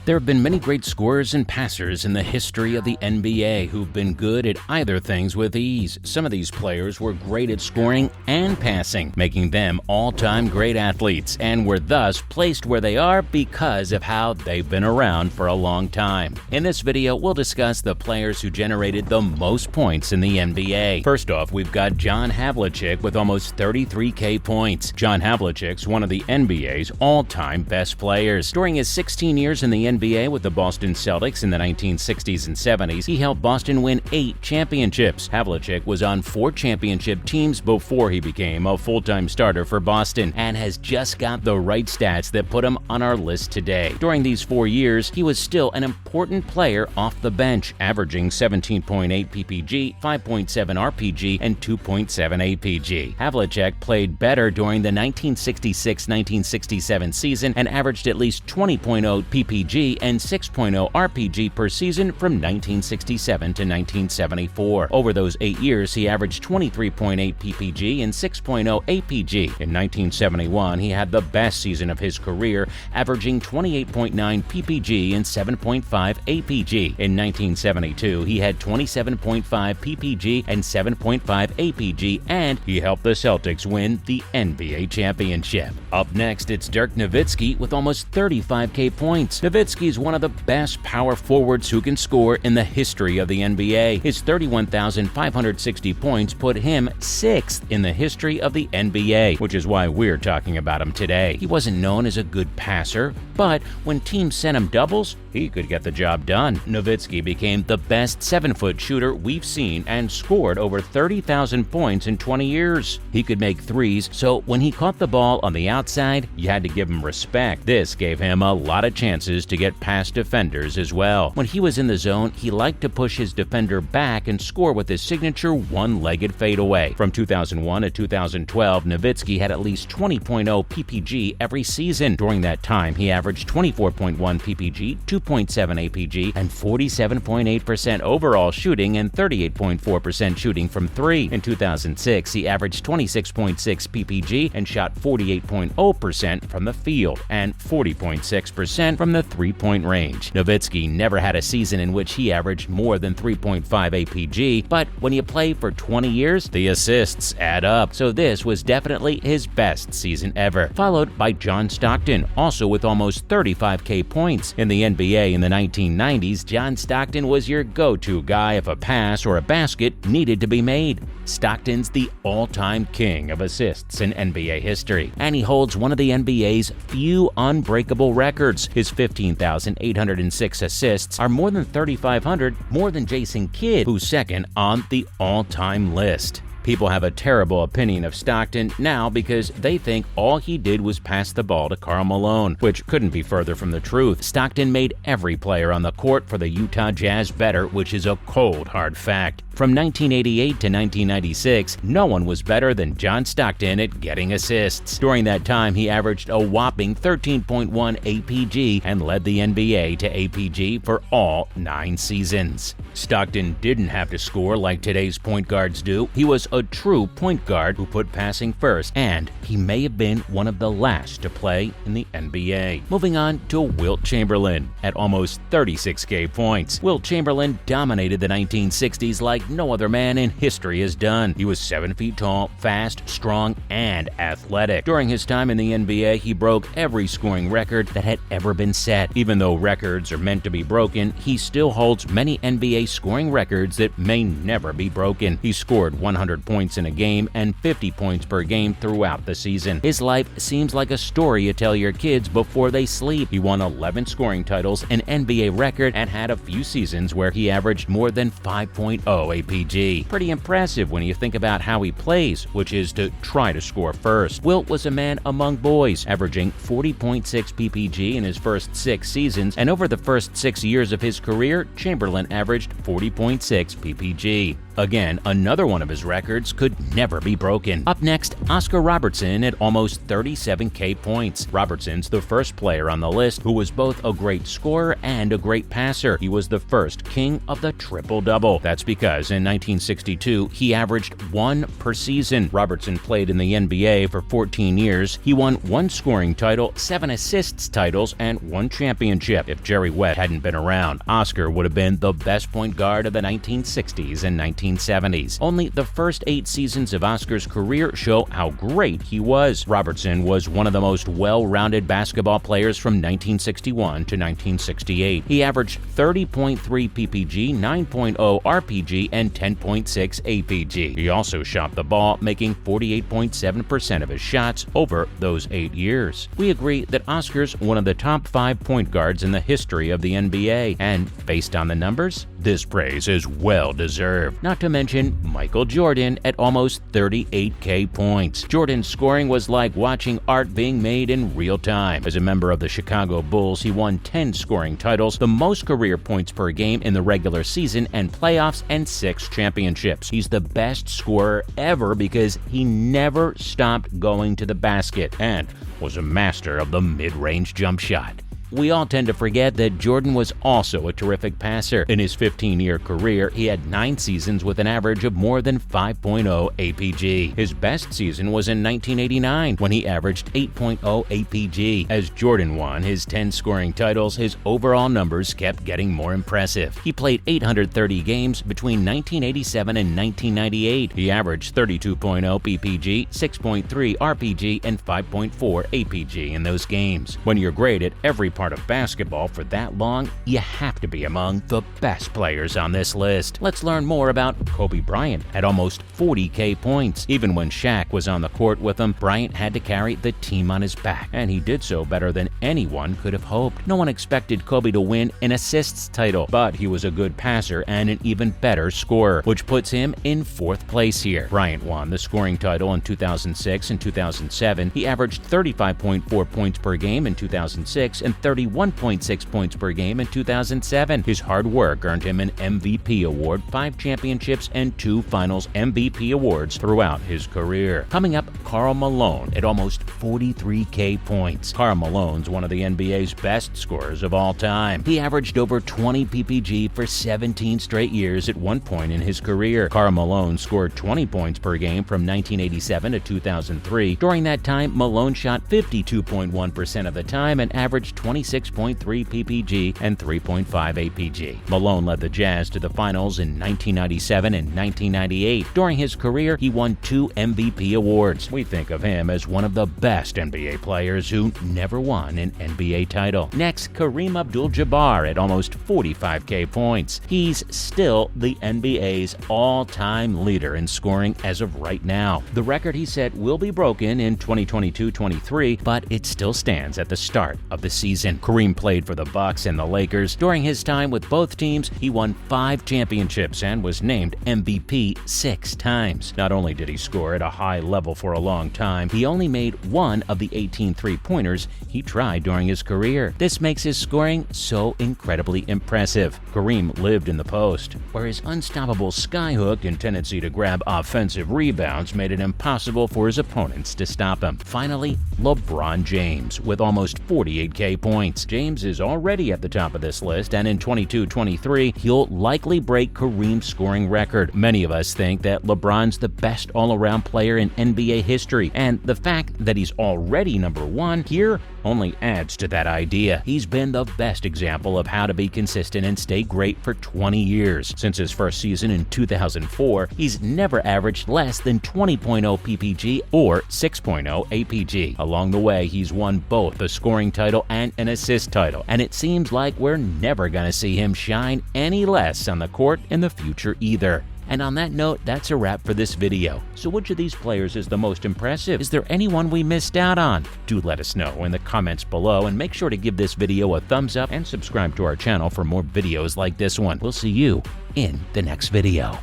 There have been many great scorers and passers in the history of the NBA who've been good at either things with ease. Some of these players were great at scoring and passing, making them all-time great athletes, and were thus placed where they are because of how they've been around for a long time. In this video, we'll discuss the players who generated the most points in the NBA. First off, we've got John Havlicek with almost 33K points. John Havlicek's one of the NBA's all-time best players. During his 16 years in the NBA with the Boston Celtics in the 1960s and 70s, he helped Boston win 8 championships. Havlicek was on 4 championship teams before he became a full-time starter for Boston, and has just got the right stats that put him on our list today. During these 4 years, he was still an important player off the bench, averaging 17.8 PPG, 5.7 RPG, and 2.7 APG. Havlicek played better during the 1966-1967 season and averaged at least 20.0 PPG and 6.0 RPG per season from 1967 to 1974. Over those 8 years, he averaged 23.8 PPG and 6.0 APG. In 1971, he had the best season of his career, averaging 28.9 PPG and 7.5 APG. In 1972, he had 27.5 PPG and 7.5 APG, and he helped the Celtics win the NBA championship. Up next, it's Dirk Nowitzki with almost 35K points. Nowitzki is one of the best power forwards who can score in the history of the NBA. His 31,560 points put him 6th in the history of the NBA, which is why we're talking about him today. He wasn't known as a good passer, but when teams sent him doubles, he could get the job done. Nowitzki became the best 7-foot shooter we've seen and scored over 30,000 points in 20 years. He could make threes, so when he caught the ball on the outside, you had to give him respect. This gave him a lot of chances to get past defenders as well. When he was in the zone, he liked to push his defender back and score with his signature one-legged fadeaway. From 2001 to 2012, Nowitzki had at least 20.0 PPG every season. During that time, he averaged 24.1 PPG, 2.7 APG, and 47.8% overall shooting and 38.4% shooting from 3. In 2006, he averaged 26.6 PPG and shot 48.0% from the field and 40.6% from the three-point range. Nowitzki never had a season in which he averaged more than 3.5 APG, but when you play for 20 years, the assists add up, so this was definitely his best season ever. Followed by John Stockton, also with almost 35K points. In the NBA in the 1990s, John Stockton was your go-to guy if a pass or a basket needed to be made. Stockton's the all-time king of assists in NBA history, and he holds one of the NBA's few unbreakable records. His 15,806 assists are more than 3,500 more than Jason Kidd, who's second on the all-time list. People have a terrible opinion of Stockton now because they think all he did was pass the ball to Karl Malone, which couldn't be further from the truth. Stockton made every player on the court for the Utah Jazz better, which is a cold, hard fact. From 1988 to 1996, no one was better than John Stockton at getting assists. During that time, he averaged a whopping 13.1 APG and led the NBA to APG for all 9 seasons. Stockton didn't have to score like today's point guards do. He was a true point guard who put passing first, and he may have been one of the last to play in the NBA. Moving on to Wilt Chamberlain at almost 36K points. Wilt Chamberlain dominated the 1960s like no other man in history has done. He was 7 feet tall, fast, strong, and athletic. During his time in the NBA, he broke every scoring record that had ever been set. Even though records are meant to be broken, he still holds many NBA scoring records that may never be broken. He scored 100 points in a game and 50 points per game throughout the season. His life seems like a story you tell your kids before they sleep. He won 11 scoring titles, an NBA record, and had a few seasons where he averaged more than 5.0 APG. Pretty impressive when you think about how he plays, which is to try to score first. Wilt was a man among boys, averaging 40.6 PPG in his first 6 seasons, and over the first 6 years of his career, Chamberlain averaged 40.6 PPG. Again, another one of his records could never be broken. Up next, Oscar Robertson at almost 37K points. Robertson's the first player on the list who was both a great scorer and a great passer. He was the first king of the triple-double. That's because in 1962, he averaged 1 per season. Robertson played in the NBA for 14 years. He won 1 scoring title, 7 assists titles, and 1 championship. If Jerry West hadn't been around, Oscar would have been the best point guard of the 1960s and 1970s. Only the first 8 seasons of Oscar's career show how great he was. Robertson was one of the most well-rounded basketball players from 1961 to 1968. He averaged 30.3 PPG, 9.0 RPG, and 10.6 APG. He also shot the ball, making 48.7% of his shots over those 8 years. We agree that Oscar's one of the top 5 point guards in the history of the NBA, and based on the numbers, this praise is well-deserved. Not to mention Michael Jordan at almost 38K points. Jordan's scoring was like watching art being made in real time. As a member of the Chicago Bulls, he won 10 scoring titles, the most career points per game in the regular season and playoffs, and 6 championships. He's the best scorer ever because he never stopped going to the basket and was a master of the mid-range jump shot. We all tend to forget that Jordan was also a terrific passer. In his 15-year career, he had 9 seasons with an average of more than 5.0 APG. His best season was in 1989, when he averaged 8.0 APG. As Jordan won his 10 scoring titles, his overall numbers kept getting more impressive. He played 830 games between 1987 and 1998. He averaged 32.0 PPG, 6.3 RPG, and 5.4 APG in those games. When you're great at every part of basketball for that long, you have to be among the best players on this list. Let's learn more about Kobe Bryant at almost 40K points. Even when Shaq was on the court with him, Bryant had to carry the team on his back, and he did so better than anyone could have hoped. No one expected Kobe to win an assists title, but he was a good passer and an even better scorer, which puts him in 4th place here. Bryant won the scoring title in 2006 and 2007. He averaged 35.4 points per game in 2006 and 31.6 points per game in 2007. His hard work earned him an MVP award, 5 championships, and 2 Finals MVP awards throughout his career. Coming up, Karl Malone at almost 43K points. Karl Malone's one of the NBA's best scorers of all time. He averaged over 20 PPG for 17 straight years at one point in his career. Karl Malone scored 20 points per game from 1987 to 2003. During that time, Malone shot 52.1% of the time and averaged 26.3 PPG and 3.5 APG. Malone led the Jazz to the finals in 1997 and 1998. During his career, he won 2 MVP awards. We think of him as one of the best NBA players who never won an NBA title. Next, Kareem Abdul-Jabbar at almost 45K points. He's still the NBA's all-time leader in scoring as of right now. The record he set will be broken in 2022-23, but it still stands at the start of the season. Kareem played for the Bucks and the Lakers. During his time with both teams, he won 5 championships and was named MVP 6 times. Not only did he score at a high level for a long time, he only made 1 of the 18 three-pointers he tried during his career. This makes his scoring so incredibly impressive. Kareem lived in the post, where his unstoppable skyhook and tendency to grab offensive rebounds made it impossible for his opponents to stop him. Finally, LeBron James with almost 48K points. James is already at the top of this list, and in 22-23, he'll likely break Kareem's scoring record. Many of us think that LeBron's the best all-around player in NBA history, and the fact that he's already number 1 here only adds to that idea. He's been the best example of how to be consistent and stay great for 20 years. Since his first season in 2004, he's never averaged less than 20.0 PPG or 6.0 APG. Along the way, he's won both the scoring title and an assist title, and it seems like we're never going to see him shine any less on the court in the future either. And on that note, that's a wrap for this video. So which of these players is the most impressive? Is there anyone we missed out on? Do let us know in the comments below, and make sure to give this video a thumbs up and subscribe to our channel for more videos like this one. We'll see you in the next video.